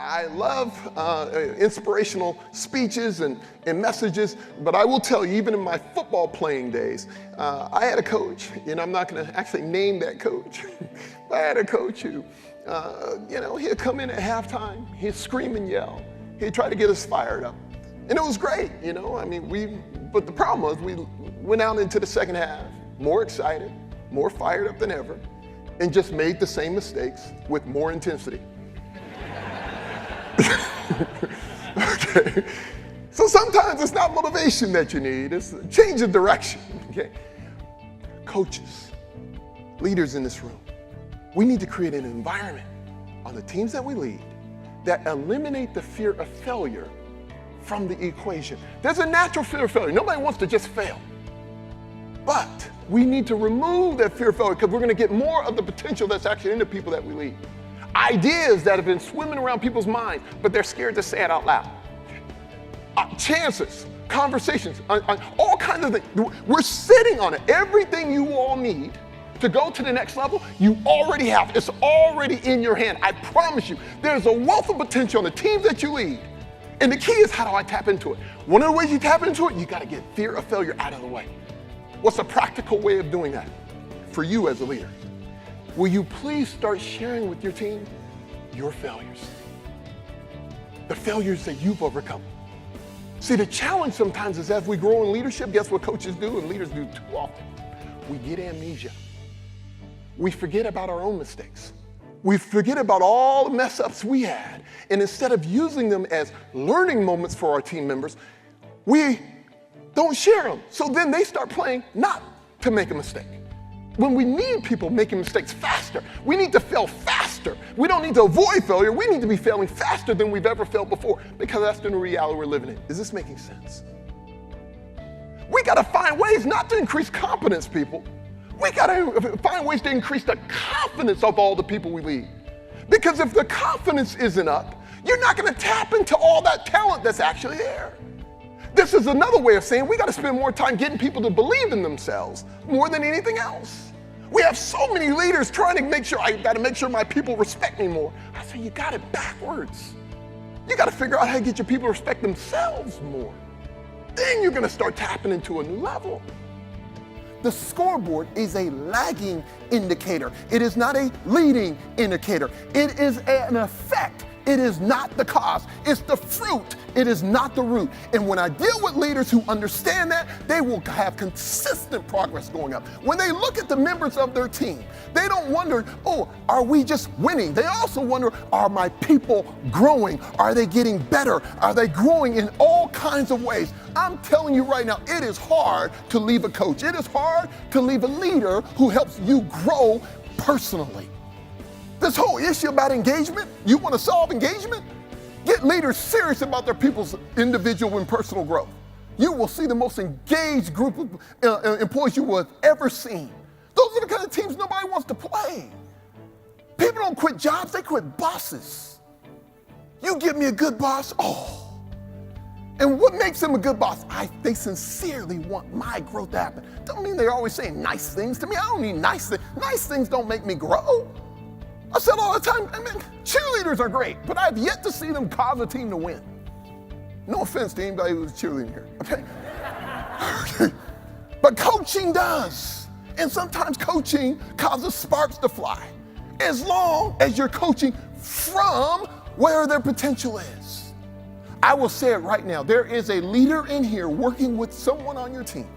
I love inspirational speeches and messages, but I will tell you, even in my football playing days, I had a coach, and I'm not going to actually name that coach, but I had a coach who, he'd come in at halftime, he'd scream and yell, he'd try to get us fired up, and it was great, but the problem was we went out into the second half more excited, more fired up than ever, and just made the same mistakes with more intensity. Okay. So sometimes it's not motivation that you need, it's a change of direction. Okay. Coaches, leaders in this room, we need to create an environment on the teams that we lead that eliminate the fear of failure from the equation. There's a natural fear of failure. Nobody wants to just fail. But we need to remove that fear of failure because we're going to get more of the potential that's actually in the people that we lead. Ideas that have been swimming around people's minds, but they're scared to say it out loud. Chances, conversations, all kinds of things. We're sitting on it. Everything you all need to go to the next level, you already have. It's already in your hand. I promise you, there's a wealth of potential on the teams that you lead. And the key is, how do I tap into it? One of the ways you tap into it, you got to get fear of failure out of the way. What's a practical way of doing that for you as a leader? Will you please start sharing with your team your failures? The failures that you've overcome. See, the challenge sometimes is as we grow in leadership, guess what coaches do and leaders do too often? We get amnesia. We forget about our own mistakes. We forget about all the mess ups we had. And instead of using them as learning moments for our team members, we don't share them. So then they start playing not to make a mistake. When we need people making mistakes faster, we need to fail faster. We don't need to avoid failure. We need to be failing faster than we've ever failed before, because that's the new reality we're living in. Is this making sense? We got to find ways not to increase competence, people. We got to find ways to increase the confidence of all the people we lead. Because if the confidence isn't up, you're not going to tap into all that talent that's actually there. This is another way of saying we got to spend more time getting people to believe in themselves more than anything else. We have so many leaders trying to make sure, I got to make sure my people respect me more. I say, you got it backwards. You got to figure out how to get your people to respect themselves more. Then you're going to start tapping into a new level. The scoreboard is a lagging indicator. It is not a leading indicator. It is an effect. It is not the cause. It's the fruit. It is not the root. And when I deal with leaders who understand that, they will have consistent progress going up. When they look at the members of their team, they don't wonder, oh, are we just winning? They also wonder, are my people growing? Are they getting better? Are they growing in all kinds of ways? I'm telling you right now, it is hard to leave a coach. It is hard to leave a leader who helps you grow personally. This whole issue about engagement, you want to solve engagement? Get leaders serious about their people's individual and personal growth. You will see the most engaged group of employees you will have ever seen. Those are the kind of teams nobody wants to play. People don't quit jobs, they quit bosses. You give me a good boss, oh. And what makes them a good boss? They sincerely want my growth to happen. Don't mean they're always saying nice things to me. I don't need nice things. Nice things don't make me grow. I said all the time, cheerleaders are great, but I've yet to see them cause a team to win. No offense to anybody who's cheerleading here, okay? But coaching does. And sometimes coaching causes sparks to fly, as long as you're coaching from where their potential is. I will say it right now, there is a leader in here working with someone on your team.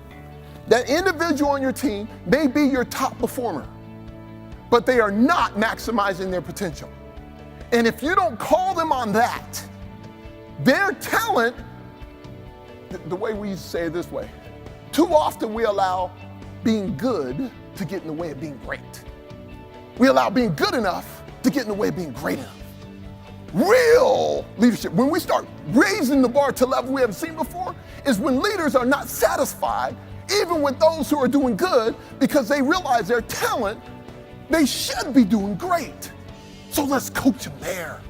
That individual on your team may be your top performer, but they are not maximizing their potential. And if you don't call them on that, their talent, the way we say it this way, too often we allow being good to get in the way of being great. We allow being good enough to get in the way of being great enough. Real leadership, when we start raising the bar to a level we haven't seen before, is when leaders are not satisfied, even with those who are doing good, because they realize their talent, they should be doing great. So let's coach them there.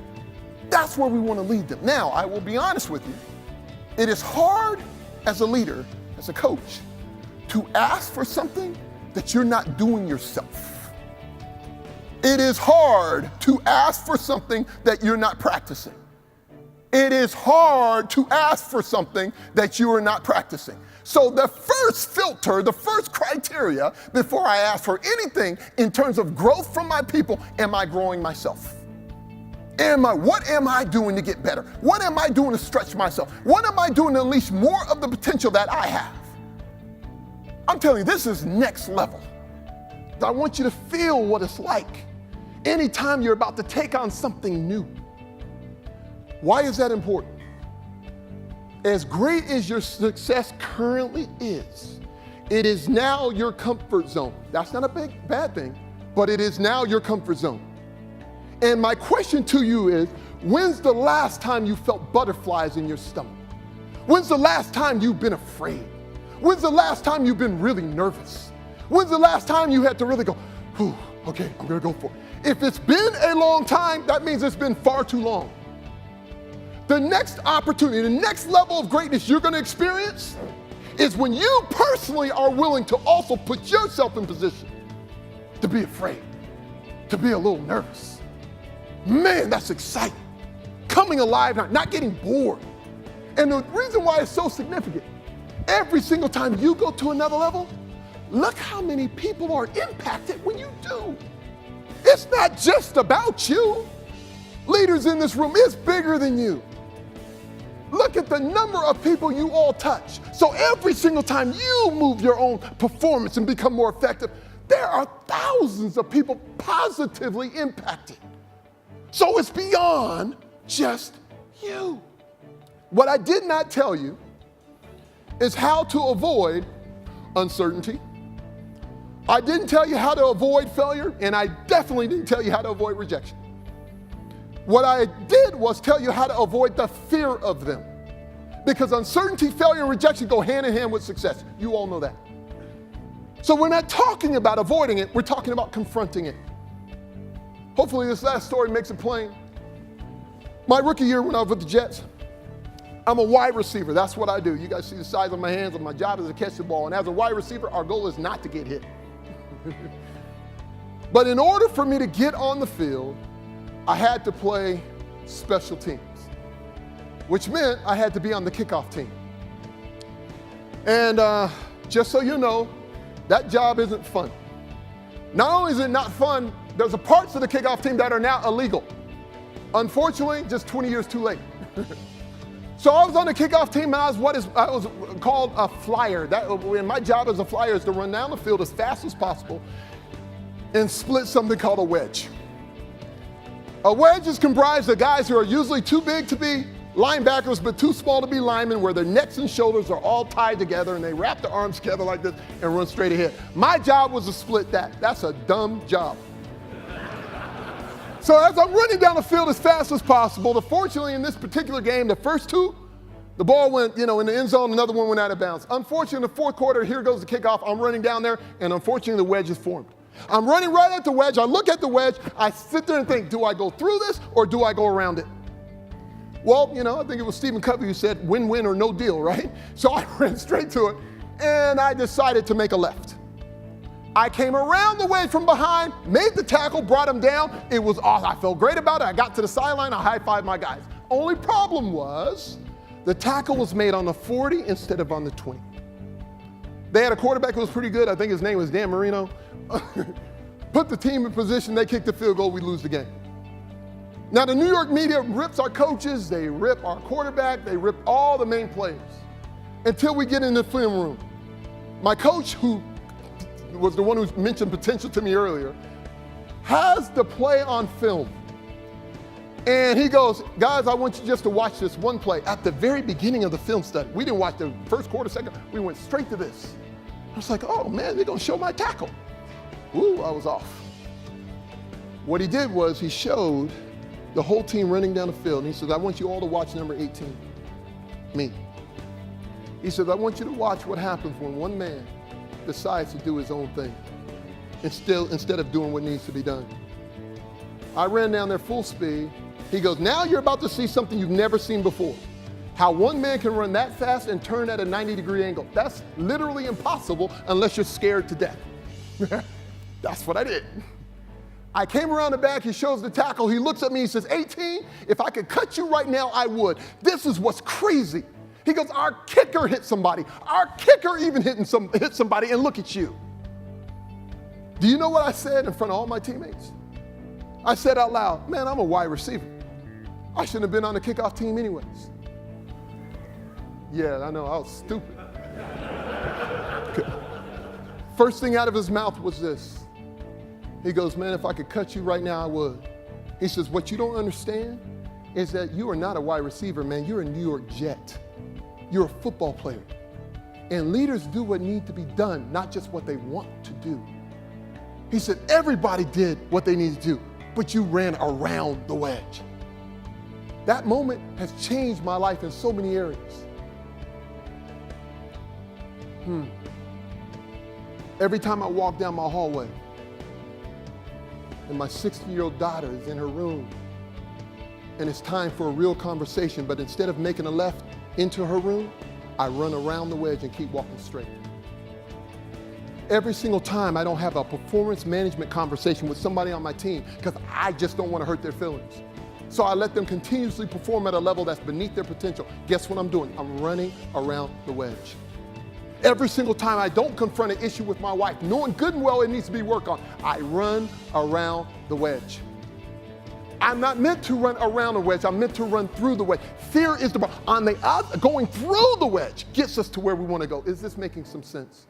That's where we want to lead them. Now, I will be honest with you. It is hard as a leader, as a coach, to ask for something that you're not doing yourself. It is hard to ask for something that you're not practicing. It is hard to ask for something that you are not practicing. So the first filter, the first criteria before I ask for anything in terms of growth from my people, am I growing myself? What am I doing to get better? What am I doing to stretch myself? What am I doing to unleash more of the potential that I have? I'm telling you, this is next level. I want you to feel what it's like anytime you're about to take on something new. Why is that important? As great as your success currently is, it is now your comfort zone. That's not a bad thing, but it is now your comfort zone. And my question to you is, when's the last time you felt butterflies in your stomach? When's the last time you've been afraid? When's the last time you've been really nervous? When's the last time you had to really go, whew, okay, I'm gonna go for it. If it's been a long time, that means it's been far too long. The next opportunity, the next level of greatness you're gonna experience is when you personally are willing to also put yourself in position to be afraid, to be a little nervous. Man, that's exciting. Coming alive, not getting bored. And the reason why it's so significant, every single time you go to another level, look how many people are impacted when you do. It's not just about you. Leaders in this room, it's bigger than you. Look at the number of people you all touch. So every single time you move your own performance and become more effective, there are thousands of people positively impacted. So it's beyond just you. What I did not tell you is how to avoid uncertainty. I didn't tell you how to avoid failure, and I definitely didn't tell you how to avoid rejection. What I did was tell you how to avoid the fear of them. Because uncertainty, failure, and rejection go hand in hand with success. You all know that. So we're not talking about avoiding it, we're talking about confronting it. Hopefully this last story makes it plain. My rookie year when I was with the Jets, I'm a wide receiver. That's what I do. You guys see the size of my hands, and my job is to catch the ball. And as a wide receiver, our goal is not to get hit. But in order for me to get on the field, I had to play special teams, which meant I had to be on the kickoff team. And just so you know, that job isn't fun. Not only is it not fun, there's parts of the kickoff team that are now illegal. Unfortunately, just 20 years too late. So I was on the kickoff team, and I was called a flyer. And my job as a flyer is to run down the field as fast as possible and split something called a wedge. A wedge is comprised of guys who are usually too big to be linebackers, but too small to be linemen, where their necks and shoulders are all tied together, and they wrap their arms together like this and run straight ahead. My job was to split that. That's a dumb job. So as I'm running down the field as fast as possible, fortunately in this particular game, the first two, the ball went, in the end zone, another one went out of bounds. Unfortunately, in the fourth quarter, here goes the kickoff. I'm running down there, and unfortunately, the wedge is formed. I'm running right at the wedge. I look at the wedge. I sit there and think, do I go through this or do I go around it? Well, I think it was Stephen Covey who said win-win or no deal, right? So I ran straight to it, and I decided to make a left. I came around the way from behind, made the tackle, brought him down. It was awesome. I felt great about it. I got to the sideline. I high-fived my guys. Only problem was the tackle was made on the 40 instead of on the 20. They had a quarterback who was pretty good. I think his name was Dan Marino. Put the team in position. They kicked the field goal. We lose the game. Now, the New York media rips our coaches. They rip our quarterback. They rip all the main players until we get in the film room. My coach, who was the one who mentioned potential to me earlier, has the play on film. And he goes, guys, I want you just to watch this one play. At the very beginning of the film study, we didn't watch the first quarter, second, we went straight to this. I was like, oh man, they're gonna show my tackle. Ooh, I was off. What he did was he showed the whole team running down the field, and he said, I want you all to watch number 18, me. He said, I want you to watch what happens when one man decides to do his own thing instead of doing what needs to be done. I ran down there full speed. He goes, now you're about to see something you've never seen before. How one man can run that fast and turn at a 90-degree angle. That's literally impossible unless you're scared to death. That's what I did. I came around the back, he shows the tackle, he looks at me, he says, 18, if I could cut you right now, I would. This is what's crazy. He goes, our kicker hit somebody. Our kicker even hit somebody, and look at you. Do you know what I said in front of all my teammates? I said out loud, man, I'm a wide receiver. I shouldn't have been on the kickoff team anyways. Yeah, I know, I was stupid. First thing out of his mouth was this. He goes, man, if I could cut you right now, I would. He says, what you don't understand is that you are not a wide receiver, man. You're a New York Jet. You're a football player. And leaders do what needs to be done, not just what they want to do. He said, everybody did what they needed to do, but you ran around the wedge. That moment has changed my life in so many areas. Every time I walk down my hallway, and my 60-year-old daughter is in her room, and it's time for a real conversation, but instead of making a left into her room, I run around the wedge and keep walking straight. Every single time I don't have a performance management conversation with somebody on my team because I just don't want to hurt their feelings. So I let them continuously perform at a level that's beneath their potential. Guess what I'm doing? I'm running around the wedge. Every single time I don't confront an issue with my wife, knowing good and well it needs to be worked on, I run around the wedge. I'm not meant to run around the wedge. I'm meant to run through the wedge. Fear is going through the wedge gets us to where we want to go. Is this making some sense?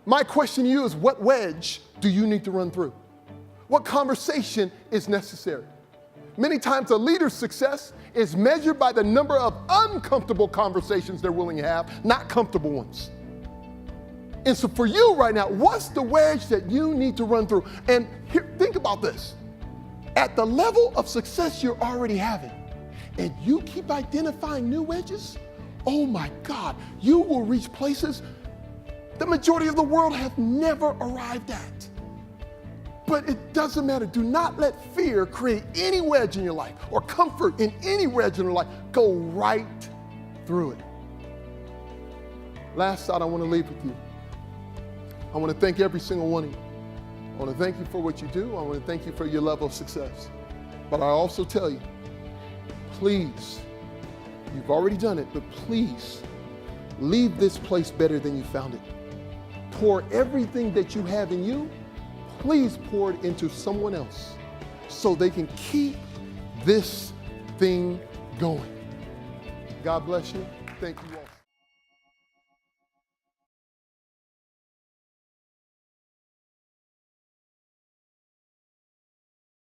My question to you is, what wedge do you need to run through? What conversation is necessary? Many times a leader's success is measured by the number of uncomfortable conversations they're willing to have, not comfortable ones. And so for you right now, what's the wedge that you need to run through? And here, think about this. At the level of success you're already having, and you keep identifying new wedges, oh my God, you will reach places the majority of the world have never arrived at. But it doesn't matter. Do not let fear create any wedge in your life or comfort in any wedge in your life. Go right through it. Last thought I want to leave with you. I want to thank every single one of you. I want to thank you for what you do. I want to thank you for your level of success. But I also tell you, please, you've already done it, but please leave this place better than you found it. Pour everything that you have in you, please pour it into someone else so they can keep this thing going. God bless you. Thank you all.